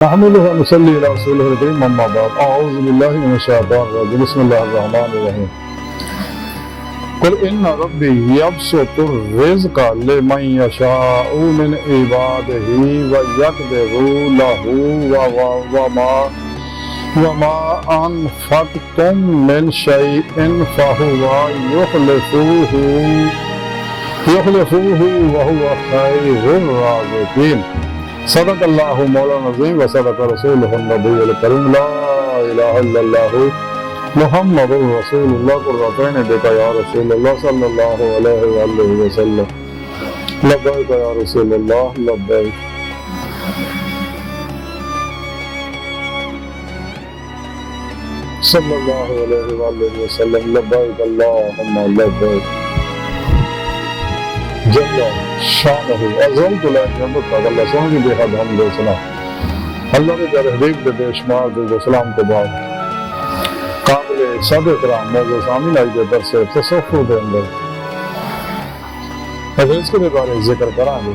نحمده ونصلي على رسوله الكريم اما بعد اعوذ بالله من الشيطان الرجيم بسم الله الرحمن الرحيم قل ان ربي يبسط الرزق لمن يشاء من عباده ويقدر له وما انفقتم من شيء فهو يخلفه وهو خير الرازقين صدق اللہ مولانا العظیم و صدق رسولہ النبی الکریم لا الہ الا اللہ محمد رسول اللہ قرۃ عین دیکھا یا رسول اللہ صلی اللہ علیہ وآلہ وسلم لبیک یا رسول اللہ لبیک صلی اللہ علیہ وآلہ وسلم لبیک اللہم لبیک جل شانہ عظم تو لائن جنبت تک اللہ سنوں کی بے حد حمد و سنا اللہ نے جر حبیب دے بے شمار دے سلام کے بعد قابل صد اکرام موضوع سامین آئی دے در سے تصفر دے اندر اگر اس کے بارے ذکر کران گے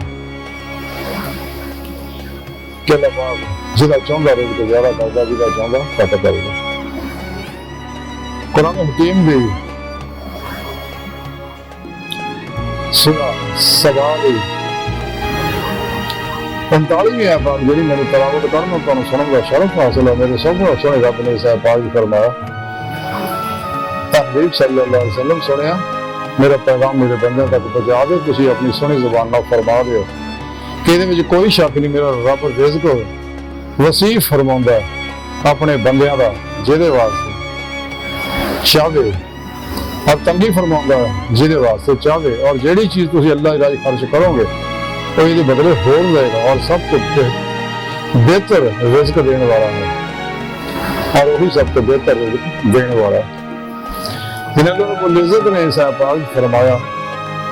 کہ لباب جدا چاہتا رہے تو زیادہ کرتا جدا چاہتا فتح کرے گا قرآن حکیم بھی سنا سوالی 39ویں آیت جڑی میں نے تلاوت کرنا تو سنوں کا شرف حاصل ہے میرے سب کو سنے رب نے اسے پاک فرمایا حبیب صلی اللہ علیہ وسلم سنیا میرا پیغام میرے بندے تک پہنچا دے تسی اپنی سنی زبان نال فرما دیو کہ دے وچ کوئی شک نہیں میرا رب رزق وسیع فرماوندا ہے اپنے بندیاں دا جہدے واسطے چاہے اور تنگی فرماؤں جہدے واسطے چاہے اور جیڑی چیز تسی اللہ راہ خرچ کرو گے وہ یہ بدلے ہو جائے گا اور سب کو بہتر رزق دینے والا ہے اور وہی سب کو بہتر رزق دینے والا ہے جنہیں اللہ رب العزت نے ایسا پاک فرمایا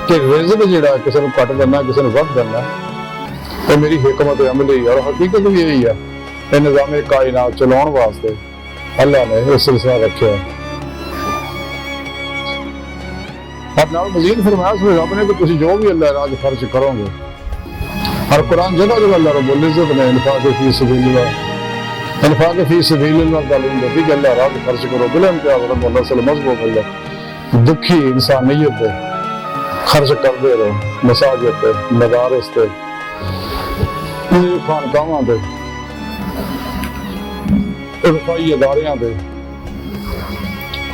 کہ رزق جیڑا کسی نے کٹ دینا کسی نے وقت دینا تو میری حکمت عملی اور حقیقت بھی یہی ہے کہ نظام کائنات چلاؤن واسطے اللہ نے یہ سلسلہ رکھا ہے اور نال مزید فرمایا سوئے رب نے کہ تسی جو بھی اللہ راج خرچ کرو گے اور قرآن جگہ جگہ اللہ رب العزت نے انفاق فی سبیل اللہ تعلیم دیتی کہ اللہ راج خرچ کرو بلا امتیاز رب اللہ صلی اللہ علیہ وسلم دکھی انسانیت دے خرچ کر دے رہو مساجد دے مدارس دے خانقاہاں دے رفائی اداریاں دے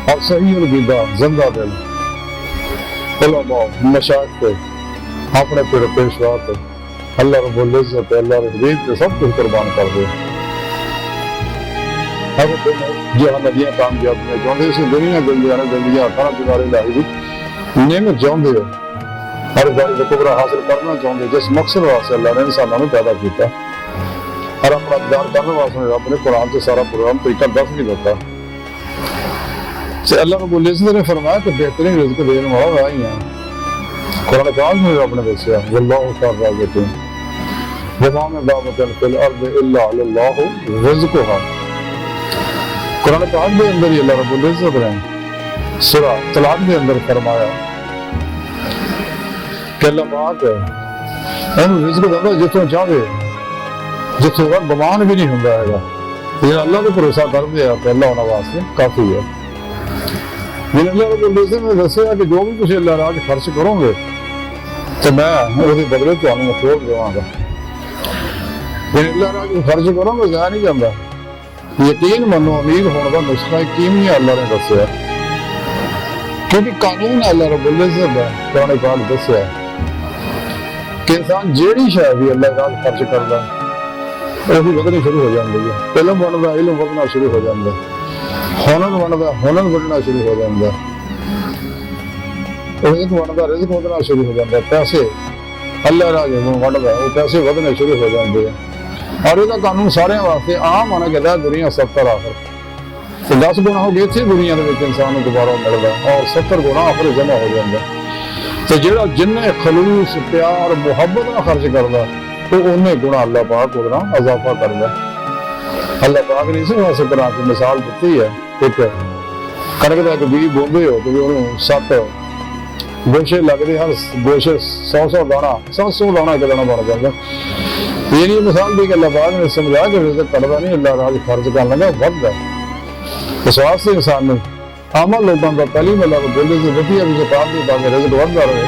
اور صحیح العقیدہ زندہ دل علماء مشاہد پہ اپنے پیر پیشوا پہ اللہ رب العزت اللہ رب حبیب پہ سب کچھ قربان کر دے جہاں ندیاں کامیاب میں چاہتے اسے دنیا زندگیاں کھانا چکارے لائی دی نعمت چاہتے ہو ہر دار کبرا حاصل کرنا چاہتے جس مقصد واسطے اللہ نے انسانوں نے پیدا کیتا اور اپنا دیدار کرنے واسطے رب نے قرآن سے سارا پروگرام طریقہ دس بھی دیتا اللہ رب العزت نے فرمایا کہ بہترین رزق دینے والا وہی ہے قرآن پاک میں رب نے دسیا واللہ خیر الرازقین وما من دابۃ فی الارض الا علی اللہ رزقها قرآن پاک کے اندر ہی اللہ رب العزت نے سورہ طلاق کے اندر فرمایا کہ اللہ پاک انہوں رزق دیتا جتوں چاہے جتوں کا گمان بھی نہیں ہوندا ہے یہ اللہ کو بھروسہ کر دیا کہ اللہ انہاں واسطے کافی ہے اللہ رب العزت نے دسیا کہ جو بھی تسی اللہ راہ خرچ کرو گے تو میں اس بدلے تمہیں مخلوق دواں گا اللہ راہ خرچ کرو گے ضائع نہیں جاتا یقین منو امید ہونے کا نسخہ کیمیا اللہ نے دسیا کیونکہ قانون اللہ رب العزت ہے قرآن پاک دسیا کہ انسان جیڑی شے بھی اللہ راہ خرچ کرتا ہے وہی بدلنی شروع ہو جاتی ہے علم بنتا علم بدلنا شروع ہو جاتا ہے ہنر بنتا ہنر بڑھنا شروع ہو جاتا ہے رزق بنتا رزق بدلنا شروع ہو جاتا ہے پیسے اللہ راج بنتا وہ پیسے بدلنے شروع ہو جاتے ہیں اور یہ قانون سارے واسطے عام آنا کہتا ہے دنیا 70 آخر 10 گنا ہو گئے تھے دنیا کے انسان کو دوبارہ ملتا اور 70 گنا آخر جمع ہو جاتا تو جہاں جن خلوص پیار محبت نہ خرچ کرتا تو انہیں گنا اللہ پاک ادھر اضافہ کرتا اللہ پاک نے اسی واسطے طرح کی مثال دیتی ہے ایک کنک کا ایک بیج بوندے ہو تو انہوں 7 گوشے لگتے ہر گوشے 100 دانا 100 دانا ایک دانا بن جاتا یہ مثال دی کہ اللہ پاک نے سمجھا کہ رزق کٹدا نہیں، اللہ راز خرچ کرن لگا ودا اس واسطے انسان نے عام لوگوں کا تعلیم اللہ کو بولے سے وٹیا بھی زکات دی تاکہ رزق ودا رہے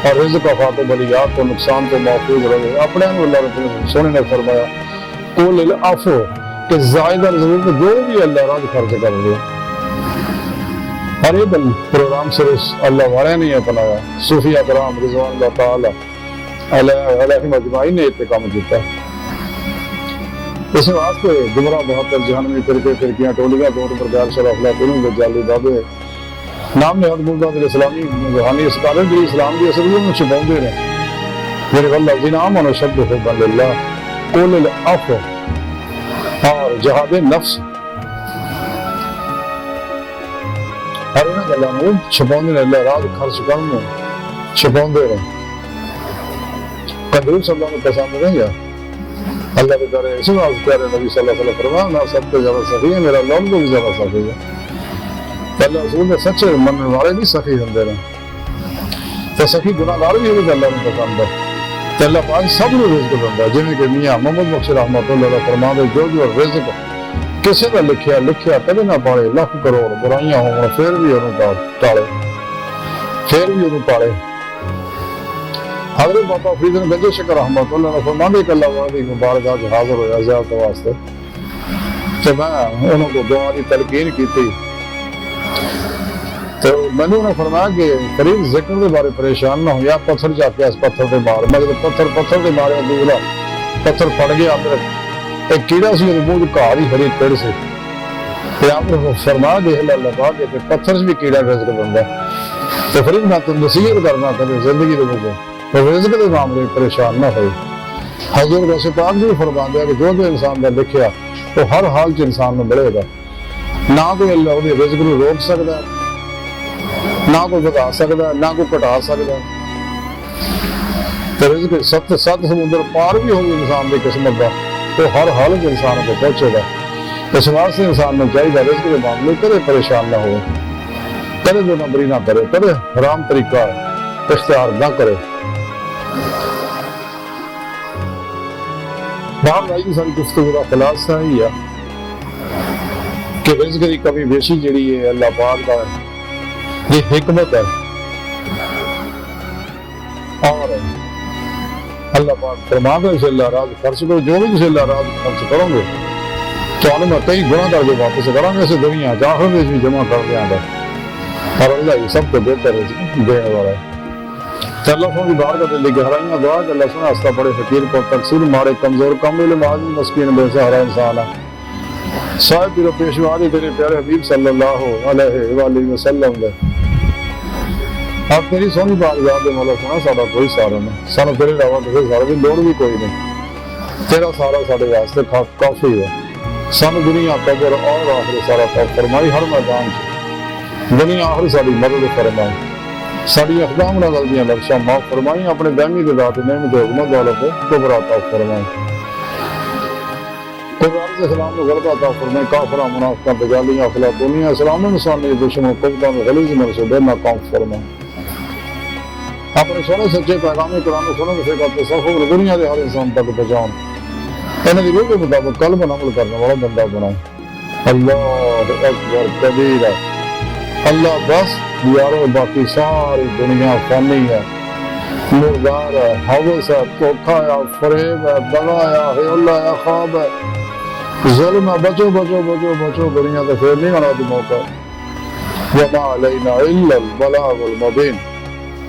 اور رزق افات و بلیات کو نقصان تو محفوظ رہے. اپنے اللہ رب سونے نے فرمایا قول العفو کہ زائدہ ضرورت جو بھی اللہ راز خرچ کر دے. ہر یہ پروگرام صرف اللہ والے نہیں اپنایا، صوفیہ کرام رضوان اللہ تعالی علیہ مجمعین نے اتقام کیتا. اس واسطے گمراہ بہتر جہنمی فرقے فرقیاں ٹولیاں دور پر غیر شرف لاکھوں جعلی بابے نام نے حد مردہ اسلامی روحانی اسکالر بھی اسلام کی اصلیوں میں چھپاؤندے نے. میرے واللہ جنام و شد حب اللہ قول العفو اور جہاد نفس ہر انہاں گلاں نوں چھپاؤندے نے. اللہ راز خرچ کرن نوں چھپاؤندے رہے. قدور صلی اللہ علیہ وسلم پسند نہیں ہے اللہ کے درے اس واسطے پیارے نبی صلی اللہ علیہ وسلم فرمایا میں سب سے زیادہ سخی ہے، میرا اللہ کو بھی زیادہ سخی ہے. اللہ رسول نے سچے مننے والے بھی سخی ہوندے نے تو سخی گناہگار بھی ہوئے اللہ نے پسند ہے. تو اللہ پاک سب کو رزق دیندا ہے. جویں کہ میاں محمد بخش رحمۃ اللہ علیہ فرماتے جو رزق کسی کا لکھیا کبھی نہ پاڑے، لاکھ کروڑ برائیاں ہون پھر بھی انہوں ٹالے، پھر بھی انہوں پاڑے. حضرت بابا فرید گنج شکر رحمۃ اللہ نے فرمایا کہ اللہ والی مبارکہ کے حاضر ہویا زیارت واسطے تو میں انہوں کو دعا کی تلقین کی تھی. تو میں نے فرمایا کہ فرید ذکر کے بارے پریشان نہ ہو یا پتھر جا کے اس پتھر کے مار. میں جب پتھر کے مارے دوسرا پتھر پڑ گیا میرے ایک کیڑا سی منہ گھا دی فرید پیڑ سے آپ نے فرمایا دیکھ لے اللہ پاک کہ پتھر سے بھی کیڑا رزق بنتا ہے. تو فرید میں تو نصیحت کرنا کبھی زندگی کے رزق کے معاملے پریشان نہ ہوئے. حضور غوث پاک بھی فرماتے ہیں کہ جو انسان کا لکھیا وہ ہر حال چ انسان میں ملے گا. نہ کوئی اللہ وہ رزق کو روک سکتا ہے، نہ کوئی بتا سکتا ہے، نہ کوئی کٹا سکتا ہے. تو رزق سات سمندر پار بھی ہوگی انسان کی قسمت کا وہ ہر حال چ انسان کو پہنچے گا. اس واسطے انسان نے چاہیے رزق کے معاملے کدے پریشان نہ ہو، کدے دو نمبری نہ کرے، کدے حرام طریقہ اختیار نہ کرے. باہر آئی ساری گفتگو کا خلاصہ ہی ہے کہ رزق کی کمی بیشی جڑی ہے اللہ پاک کا یہ حکمت ہے. اور اللہ پاک فرماتا ہے اسے اللہ راز خرچ کرو، جو بھی اسے اللہ راز خرچ کرو گے تو میں کئی گنا کر کے واپس کروں گے. اسے دنیا جاہر میں بھی جمع کر دیا گا اور اللہ یہ سب کو بہتر دینے والا ہے. اللہ سن کی بار کا دل گہرائیاں دعا کہ اللہ سن ہستہ پڑے فقیر کو تقصیر مارے کمزور کم علم عاجز مسکین بے سہارا انسان ہے. صاحب پیر و پیشوا دی تیرے پیارے حبیب صلی اللہ علیہ وآلہ وسلم دے آپ تیری سونی بارگاہ دے مولا سنا ساڈا کوئی سہارا نہیں، سانو تیرے علاوہ کسی سہارے کی لوڑ بھی کوئی نہیں. تیرا سہارا ساڈے واسطے کافی ہے. سانو دنیا قبر اور آخر سارا توفیق فرمائی. ہر میدان چ دنیا آخر ساری مدد فرمائی. ساری اقدام نہ غلطیاں بخشاں معاف فرمائی. اپنے دائمی کے ذات نعمت حکمت والوں کو کبر عطا فرمائی. قرآن سے اسلام کو غلط عطا فرمائی. کافرہ منافقہ دجالیاں افلاطونیاں اسلام انسانی دشمن قبطہ میں غلیظ منصوبے ناکام فرمائی. اپنے سونے سچے پیغام قرآن و سنت سے کا تصوف دنیا کے ہر انسان تک پہنچاؤں. انہیں دی روح کے مطابق قلب عمل کرنے والا بندہ بنائے. اللہ اکبر کبیرہ. اللہ بس یارو باقی ساری دنیا فانی ہے، مردار ہے، حوث ہے، دھوکا ہے، فریب ہے، دغا ہے، حیلہ ہے، خواب ہے، ظلم ہے. بچو بچو بچو بچو دنیا تو پھر نہیں آنا دی موقع. وما علینا الا البلاغ المبین.